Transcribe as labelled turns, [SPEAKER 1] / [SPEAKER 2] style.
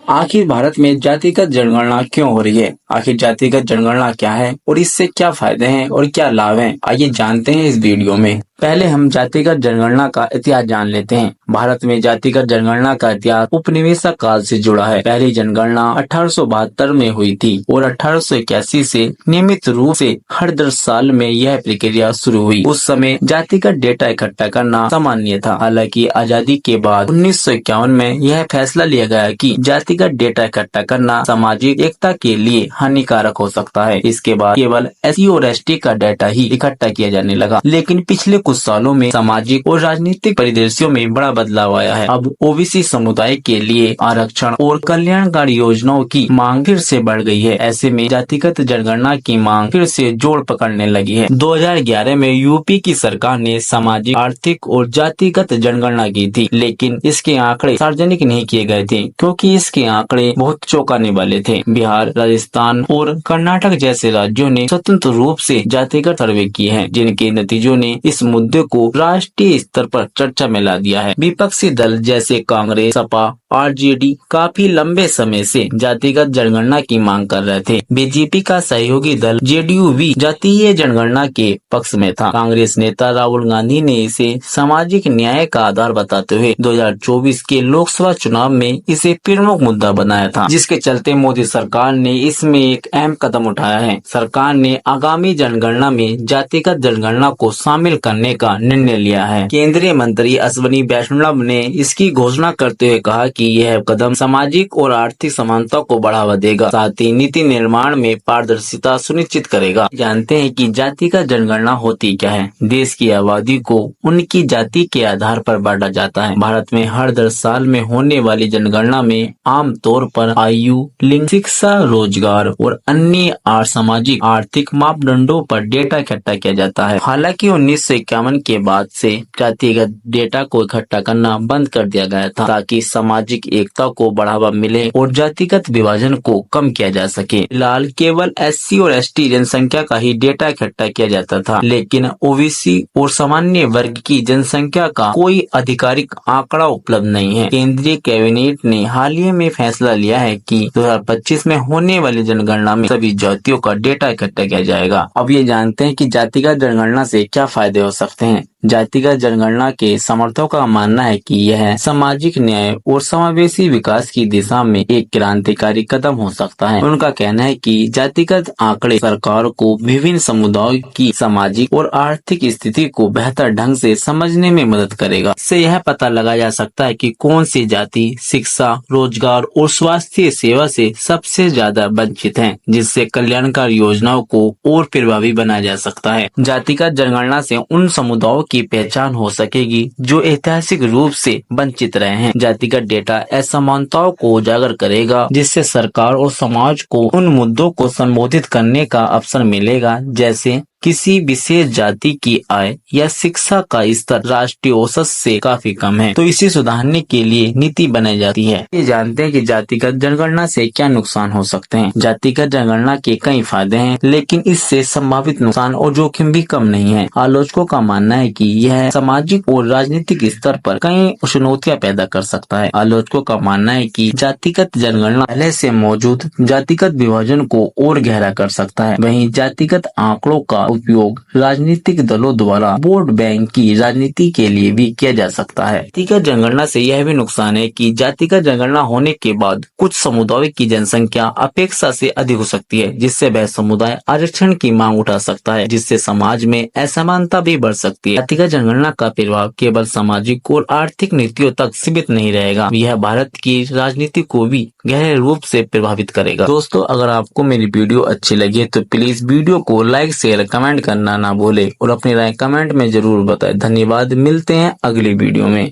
[SPEAKER 1] आखिर भारत में जातिगत जनगणना क्यों हो रही है? आखिर जातिगत जनगणना क्या है और इससे क्या फायदे हैं और क्या लाभ हैं? आइए जानते हैं इस वीडियो में। पहले हम जातिगत जनगणना का इतिहास जान लेते हैं। भारत में जातिगत जनगणना का इतिहास उपनिवेशक काल से जुड़ा है। पहली जनगणना 1872 में हुई थी और 1881 से नियमित रूप से हर 10 साल में यह प्रक्रिया शुरू हुई। उस समय जातिगत डेटा इकट्ठा करना सामान्य था। हालांकि आजादी के बाद 1951 में यह फैसला लिया गया कि जातिगत डेटा इकट्ठा करना सामाजिक एकता के लिए हानिकारक हो सकता है। इसके बाद केवल SC और ST का डेटा ही इकट्ठा किया जाने लगा। लेकिन पिछले कुछ सालों में सामाजिक और राजनीतिक परिदृश्यों में बड़ा बदलाव आया है। अब OBC समुदाय के लिए आरक्षण और कल्याणकारी योजनाओं की मांग फिर से बढ़ गई है। ऐसे में जातिगत जनगणना की मांग फिर से जोर पकड़ने लगी है। 2011 में यूपी की सरकार ने सामाजिक, आर्थिक और जातिगत जनगणना की थी, लेकिन इसके आंकड़े सार्वजनिक नहीं किए गए थे क्योंकि इसके आंकड़े बहुत चौंकाने वाले थे। बिहार, राजस्थान और कर्नाटक जैसे राज्यों ने स्वतंत्र रूप से जातिगत सर्वे किए हैं, जिनके नतीजों ने इस मुद्दे को राष्ट्रीय स्तर पर चर्चा में ला दिया है। विपक्षी दल जैसे कांग्रेस, सपा, RJD काफी लंबे समय से जातिगत जनगणना की मांग कर रहे थे। बीजेपी का सहयोगी दल JDU भी जातीय जनगणना के पक्ष में था। कांग्रेस नेता राहुल गांधी ने इसे सामाजिक न्याय का आधार बताते हुए 2024 के लोकसभा चुनाव में इसे प्रमुख मुद्दा बनाया था, जिसके चलते मोदी सरकार ने इसमें एक अहम कदम उठाया है। सरकार ने आगामी जनगणना में जातिगत जनगणना को शामिल करने का निर्णय लिया है। केंद्रीय मंत्री अश्विनी वैष्णव ने इसकी घोषणा करते हुए कहा कि यह कदम सामाजिक और आर्थिक समानता को बढ़ावा देगा, साथ ही नीति निर्माण में पारदर्शिता सुनिश्चित करेगा। जानते हैं कि जातिगत जनगणना होती क्या है। देश की आबादी को उनकी जाति के आधार पर बांटा जाता है। भारत में हर 10 साल में होने वाली जनगणना में आम तौर पर आयु, लिंग, शिक्षा, रोजगार और अन्य सामाजिक आर्थिक मापदंडों पर डेटा इकट्ठा किया जाता है। हालांकि 1951 के बाद से जातिगत डेटा को इकट्ठा करना बंद कर दिया गया था, ताकि सामाजिक एकता को बढ़ावा मिले और जातिगत विभाजन को कम किया जा सके। फिलहाल केवल SC और ST जनसंख्या का ही डेटा इकट्ठा किया जाता था, लेकिन OBC और सामान्य वर्ग की जनसंख्या का कोई आधिकारिक आंकड़ा उपलब्ध नहीं है। केंद्रीय कैबिनेट ने हाल ही में फैसला लिया है कि 2025 में होने वाली जनगणना में सभी जातियों का डेटा इकट्ठा किया जाएगा। अब ये जानते हैं कि जातिगत जनगणना से क्या फायदे हो सकते हैं। जातिगत जनगणना के समर्थकों का मानना है कि यह सामाजिक न्याय और समावेशी विकास की दिशा में एक क्रांतिकारी कदम हो सकता है। उनका कहना है कि जातिगत आंकड़े सरकार को विभिन्न समुदायों की सामाजिक और आर्थिक स्थिति को बेहतर ढंग से समझने में मदद करेगा। इससे यह पता लगाया जा सकता है कि कौन सी जाति शिक्षा, रोजगार और स्वास्थ्य सेवा से सबसे ज्यादा वंचित है, जिससे कल्याणकारी योजनाओं को और प्रभावी बनाया जा सकता है। जातिगत जनगणना से उन समुदायों की पहचान हो सकेगी जो ऐतिहासिक रूप से वंचित रहे हैं। जातिगत डेटा असमानताओं को उजागर करेगा, जिससे सरकार और समाज को उन मुद्दों को संबोधित करने का अवसर मिलेगा, जैसे किसी विशेष जाति की आय या शिक्षा का स्तर राष्ट्रीय औसत से काफी कम है, तो इसे सुधारने के लिए नीति बनाई जाती है। ये जानते हैं कि जातिगत जनगणना से क्या नुकसान हो सकते हैं। जातिगत जनगणना के कई फायदे हैं, लेकिन इससे संभावित नुकसान और जोखिम भी कम नहीं है। आलोचकों का मानना है कि यह सामाजिक और राजनीतिक स्तर पर कई चुनौतियां पैदा कर सकता है। आलोचकों का मानना है कि जातिगत जनगणना पहले से मौजूद जातिगत विभाजन को और गहरा कर सकता है। वहीं जातिगत आंकड़ों का उपयोग राजनीतिक दलों द्वारा वोट बैंक की राजनीति के लिए भी किया जा सकता है। जातिगत जनगणना से यह भी नुकसान है कि जातिगत जनगणना होने के बाद कुछ समुदायों की जनसंख्या अपेक्षा से अधिक हो सकती है, जिससे वह समुदाय आरक्षण की मांग उठा सकता है, जिससे समाज में असमानता भी बढ़ सकती है। जातिगत जनगणना का प्रभाव केवल सामाजिक और आर्थिक नीतियों तक सीमित नहीं रहेगा, यह भारत की राजनीति को भी गहरे रूप से प्रभावित करेगा। दोस्तों, अगर आपको मेरी वीडियो अच्छी लगी तो प्लीज वीडियो को लाइक, शेयर, कमेंट करना ना भूले और अपनी राय कमेंट में जरूर बताएं। धन्यवाद। मिलते हैं अगली वीडियो में।